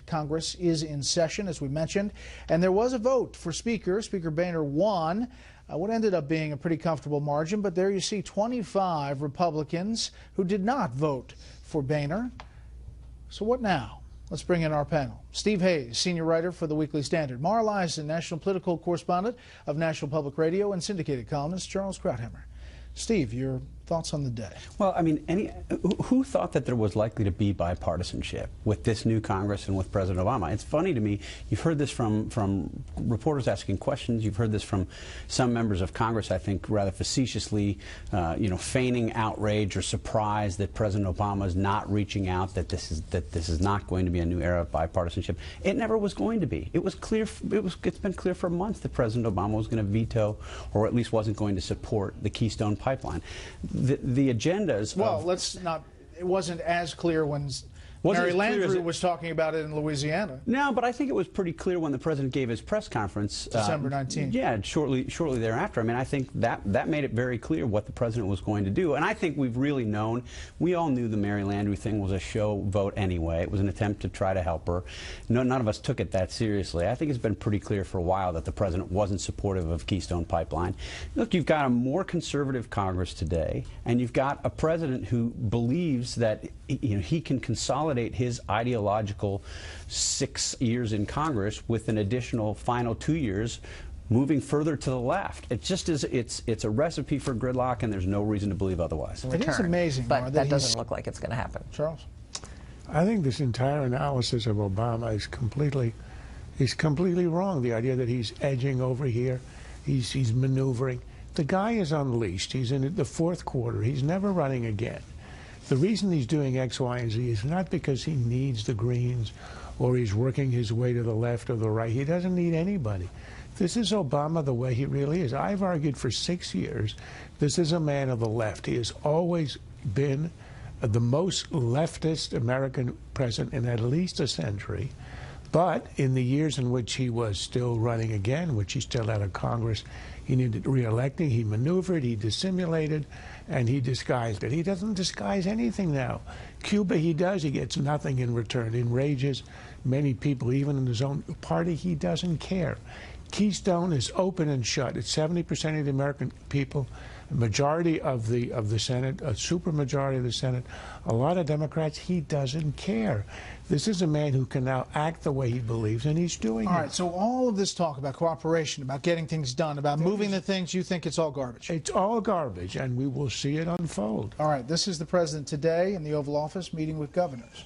Congress is in session, as we mentioned, and there was a vote for Speaker. Speaker Boehner won what ended up being a pretty comfortable margin, but there you see 25 Republicans who did not vote for Boehner. So what now? Let's bring in our panel. Steve Hayes, senior writer for the Weekly Standard. Mara Liasson, national political correspondent of National Public Radio, and syndicated columnist Charles Krauthammer. Steve, your thoughts on the day? Well, I mean, who thought that there was likely to be bipartisanship with this new Congress and with President Obama? It's funny to me. You've heard this from reporters asking questions. You've heard this from some members of Congress, I think, rather facetiously, feigning outrage or surprise that President Obama is not reaching out, that this is not going to be a new era of bipartisanship. It never was going to be. It was clear. It's been clear for months that President Obama was going to veto, or at least wasn't going to support, the Keystone Pipeline. The agendas. Well, it wasn't as clear when Mary Landrieu was talking about it in Louisiana. No, but I think it was pretty clear when the president gave his press conference. December 19th. Yeah, shortly thereafter. I mean, I think that made it very clear what the president was going to do. And I think we've really known, we all knew the Mary Landrieu thing was a show vote anyway. It was an attempt to try to help her. None of us took it that seriously. I think it's been pretty clear for a while that the president wasn't supportive of Keystone Pipeline. Look, you've got a more conservative Congress today, and you've got a president who believes that he can consolidate his ideological 6 years in Congress with an additional final 2 years moving further to the left. It just is. It's a recipe for gridlock, and there's no reason to believe otherwise. It is amazing, but that doesn't look like it's going to happen. Charles, I think this entire analysis of Obama is completely wrong. The idea that he's edging over here, he's maneuvering. The guy is unleashed. He's in the fourth quarter. He's never running again. The reason he's doing X, Y, and Z is not because he needs the Greens or he's working his way to the left or the right. He doesn't need anybody. This is Obama the way he really is. I've argued for 6 years this is a man of the left. He has always been the most leftist American president in at least a century. But in the years in which he was still running again, which he still had a Congress he needed re-electing, he maneuvered, he dissimulated, and he disguised it. He doesn't disguise anything now. Cuba, he does. He gets nothing in return. Enrages many people, even in his own party. He doesn't care. Keystone is open and shut. It's 70% of the American people, a majority of the Senate, a supermajority of the Senate, a lot of Democrats. He doesn't care. This is a man who can now act the way he believes, and he's doing it. All right, so all of this talk about cooperation, about getting things done, about moving the things, you think it's all garbage? It's all garbage, and we will see it unfold. All right, this is the president today in the Oval Office meeting with governors.